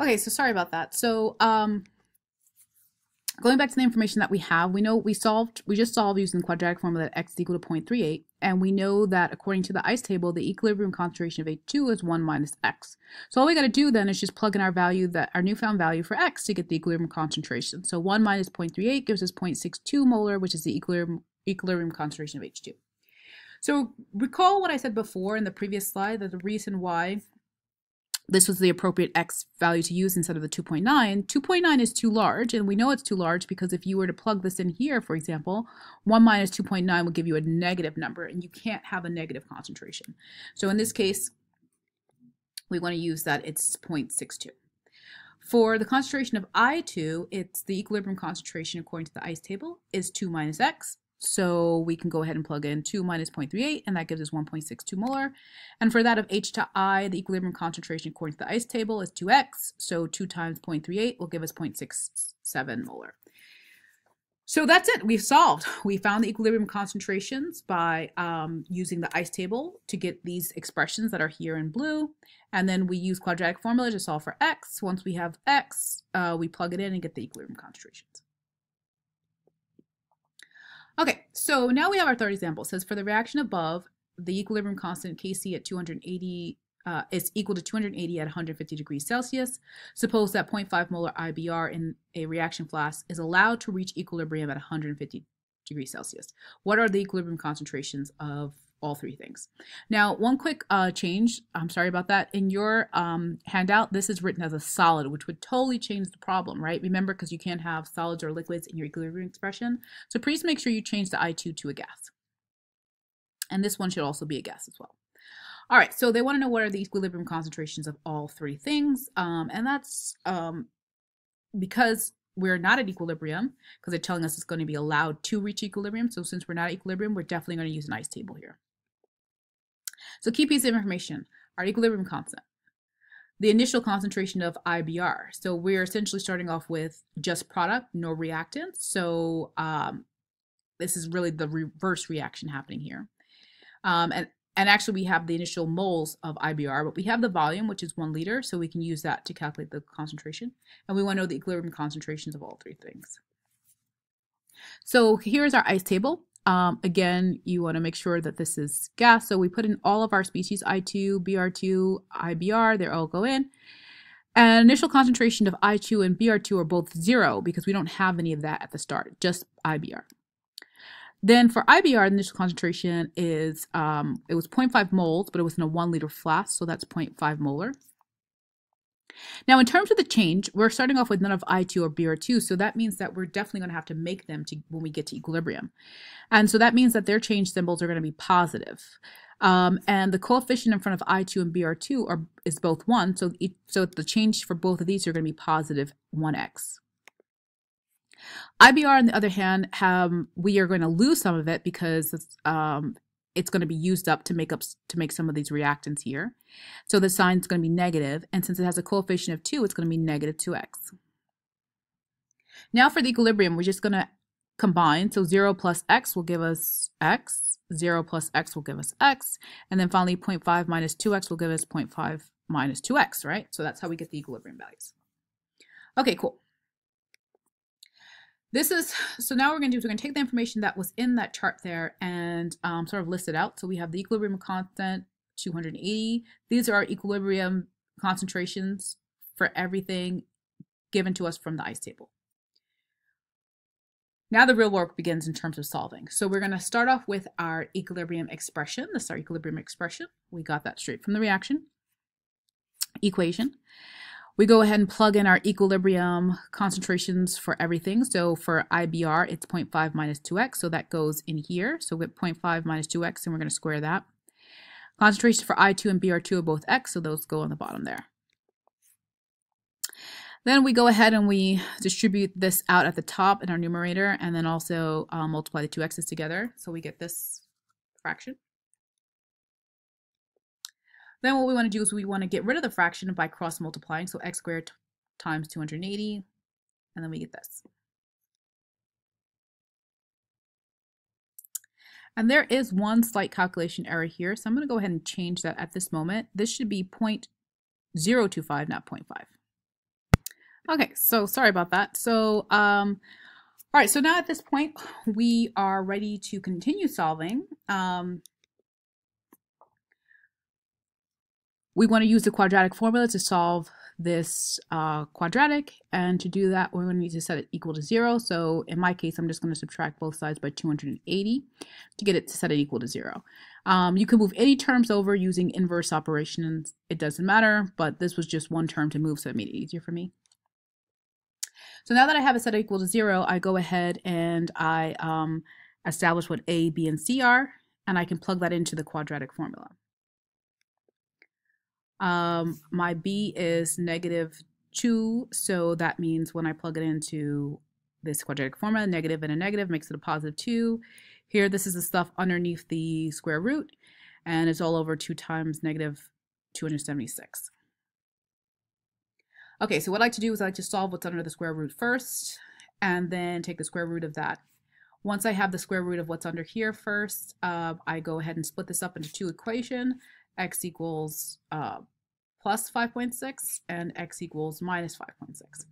Okay, so sorry about that. So going back to the information that we have, we know we just solved using the quadratic formula that x is equal to 0.38, and we know that according to the ice table, the equilibrium concentration of H2 is 1 minus x. So all we got to do then is just plug in our newfound value for x to get the equilibrium concentration. So 1 minus 0.38 gives us 0.62 molar, which is the equilibrium concentration of H2. So recall what I said before in the previous slide, that the reason why this was the appropriate x value to use instead of the 2.9. 2.9 is too large, and we know it's too large because if you were to plug this in here, for example, 1 minus 2.9 will give you a negative number, and you can't have a negative concentration. So in this case, we want to use that it's 0.62. For the concentration of I2, it's the equilibrium concentration according to the ice table is 2 minus x. So we can go ahead and plug in 2 minus 0.38, and that gives us 1.62 molar. And for that of H to I, the equilibrium concentration according to the ice table is 2x. So 2 times 0.38 will give us 0.67 molar. So that's it. We've solved. We found the equilibrium concentrations by using the ice table to get these expressions that are here in blue. And then we use quadratic formula to solve for x. Once we have x, we plug it in and get the equilibrium concentrations. Okay, so now we have our third example. It says for the reaction above, the equilibrium constant Kc at 280 is equal to 280 at 150 degrees Celsius. Suppose that 0.5 molar IBr in a reaction flask is allowed to reach equilibrium at 150 degrees Celsius. What are the equilibrium concentrations of all three things? Now, one quick change, I'm sorry about that. In your handout, this is written as a solid, which would totally change the problem, right? Remember, because you can't have solids or liquids in your equilibrium expression. So please make sure you change the I2 to a gas. And this one should also be a gas as well. All right, so they want to know what are the equilibrium concentrations of all three things. And that's because we're not at equilibrium, because they're telling us it's going to be allowed to reach equilibrium. So since we're not at equilibrium, we're definitely going to use an ice table here. So key piece of information, our equilibrium constant, the initial concentration of IBr. So we're essentially starting off with just product, no reactants. So this is really the reverse reaction happening here. And actually we have the initial moles of IBr, but we have the volume, which is 1 liter. So we can use that to calculate the concentration. And we want to know the equilibrium concentrations of all three things. So here's our ice table. Again, you want to make sure that this is gas. So we put in all of our species, I2, BR2, IBr, they all go in. And initial concentration of I2 and BR2 are both 0 because we don't have any of that at the start, just IBr. Then for IBr, the initial concentration is, it was 0.5 moles, but it was in a 1 liter flask, so that's 0.5 molar. Now, in terms of the change, we're starting off with none of I2 or BR2, so that means that we're definitely going to have to make them when we get to equilibrium. And so that means that their change symbols are going to be positive. And the coefficient in front of I2 and BR2 is both 1, so the change for both of these are going to be positive 1x. IBr, on the other hand, we are going to lose some of it because it's going to be used up to make some of these reactants here. So the sign is going to be negative, and since it has a coefficient of 2, it's going to be negative 2x. Now for the equilibrium, we're just going to combine. So 0 plus x will give us x, 0 plus x will give us x, and then finally 0.5 minus 2x will give us 0.5 minus 2x, right? So that's how we get the equilibrium values. Okay, cool. So now what we're going to do is we're going to take the information that was in that chart there and sort of list it out. So we have the equilibrium constant, 280. These are our equilibrium concentrations for everything given to us from the ice table. Now the real work begins in terms of solving. So we're going to start off with our equilibrium expression. This is our equilibrium expression. We got that straight from the reaction equation. We go ahead and plug in our equilibrium concentrations for everything. So for IBr, it's 0.5 minus 2x, so that goes in here. So we get 0.5 minus 2x, and we're going to square that. Concentrations for I2 and BR2 are both x, so those go on the bottom there. Then we go ahead and we distribute this out at the top in our numerator, and then also multiply the two x's together, so we get this fraction. Then what we want to do is we want to get rid of the fraction by cross multiplying. So x squared times 280, and then we get this. And there is one slight calculation error here, so I'm going to go ahead and change that at this moment. This should be 0.025, not 0.5. Okay, so sorry about that. So, all right, so now at this point, we are ready to continue solving. We want to use the quadratic formula to solve this quadratic, and to do that, we're going to need to set it equal to 0. So in my case, I'm just going to subtract both sides by 280 to get it to set it equal to 0. You can move any terms over using inverse operations. It doesn't matter, but this was just one term to move, so it made it easier for me. So now that I have it set equal to 0, I go ahead and I establish what A, B, and C are, and I can plug that into the quadratic formula. My B is -2, so that means when I plug it into this quadratic formula, negative and a negative makes it a +2. Here, this is the stuff underneath the square root, and it's all over 2 times -276. Okay, so what I like to do is I like to solve what's under the square root first, and then take the square root of that. Once I have the square root of what's under here first, I go ahead and split this up into two equations. X equals plus 5.6 and x equals minus 5.6.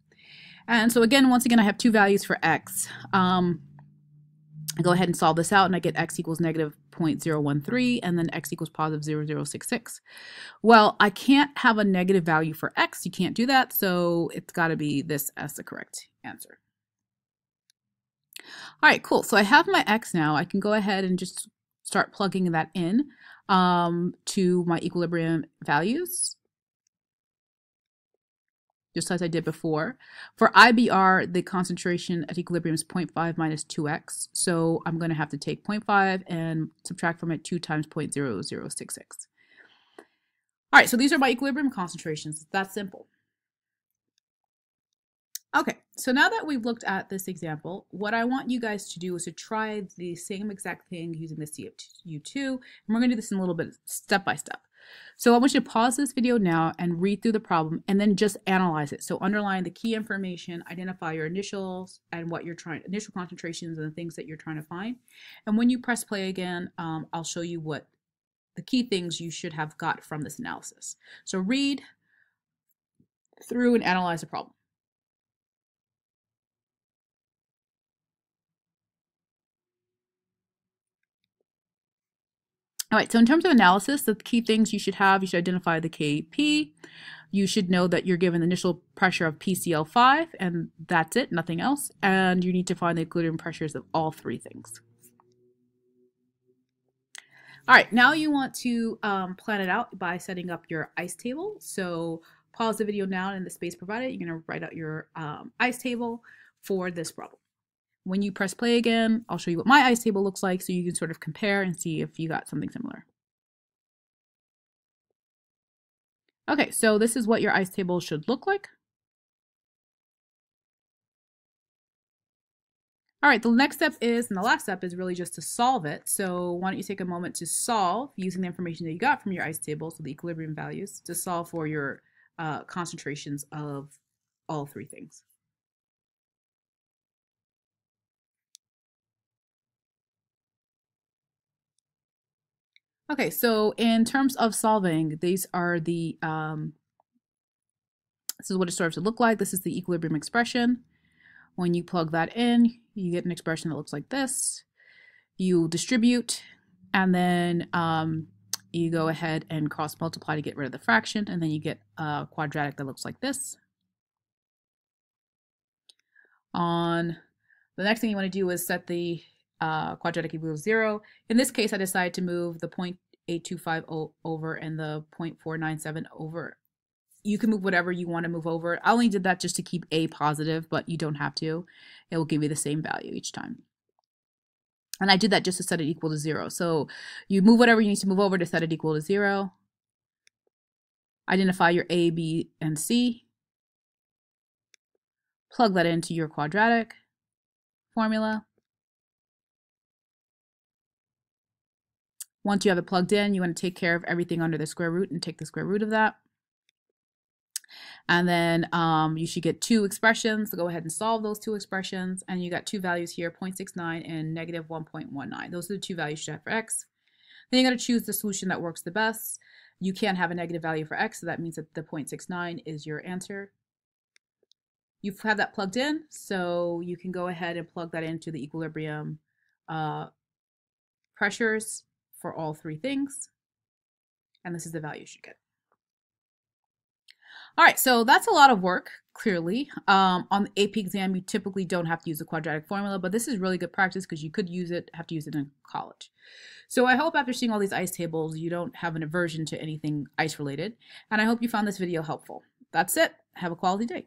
And so again, once again, I have two values for x. I go ahead and solve this out, and I get x equals -0.013, and then x equals +0.0066. Well, I can't have a negative value for x. You can't do that, so it's got to be this as the correct answer. All right, cool. So I have my x now. I can go ahead and just start plugging that in to my equilibrium values, just as I did before. For IBR, the concentration at equilibrium is 0.5 minus 2x. So I'm going to have to take 0.5 and subtract from it 2 times 0.0066. All right, so these are my equilibrium concentrations. It's that simple. Okay, so now that we've looked at this example, what I want you guys to do is to try the same exact thing using the CFU2, and we're going to do this in a little bit step by step. So I want you to pause this video now and read through the problem, and then just analyze it. So underline the key information, identify your initials and what you're trying, initial concentrations and the things that you're trying to find. And when you press play again, I'll show you what the key things you should have got from this analysis. So read through and analyze the problem. All right, so in terms of analysis, the key things you should have, you should identify the Kp. You should know that you're given the initial pressure of PCl5, and that's it, nothing else. And you need to find the equilibrium pressures of all three things. All right, now you want to plan it out by setting up your ice table. So pause the video now, and in the space provided, you're going to write out your ice table for this problem. When you press play again, I'll show you what my ice table looks like so you can sort of compare and see if you got something similar. Okay, so this is what your ice table should look like. All right, the next step is, and the last step is really just to solve it. So why don't you take a moment to solve using the information that you got from your ice table, so the equilibrium values, to solve for your concentrations of all three things. Okay, so in terms of solving, these are the, this is what it starts to look like. This is the equilibrium expression. When you plug that in, you get an expression that looks like this. You distribute, and then you go ahead and cross multiply to get rid of the fraction, and then you get a quadratic that looks like this. On the next thing you want to do is set the quadratic equal to 0. In this case, I decided to move the 0.825 over and the 0.497 over. You can move whatever you want to move over. I only did that just to keep A positive, but you don't have to. It will give you the same value each time. And I did that just to set it equal to 0. So you move whatever you need to move over to set it equal to 0. Identify your A, B, and C. Plug that into your quadratic formula. Once you have it plugged in, you want to take care of everything under the square root and take the square root of that. And then you should get two expressions. So go ahead and solve those two expressions. And you got two values here, 0.69 and -1.19. Those are the two values you should have for x. Then you got to choose the solution that works the best. You can't have a negative value for x, so that means that the 0.69 is your answer. you have that plugged in, so you can go ahead and plug that into the equilibrium pressures for all three things. And this is the value you should get. All right, so that's a lot of work, clearly. On the AP exam, you typically don't have to use the quadratic formula, but this is really good practice because you could have to use it in college. So I hope after seeing all these ice tables, you don't have an aversion to anything ice related. And I hope you found this video helpful. That's it. Have a quality day.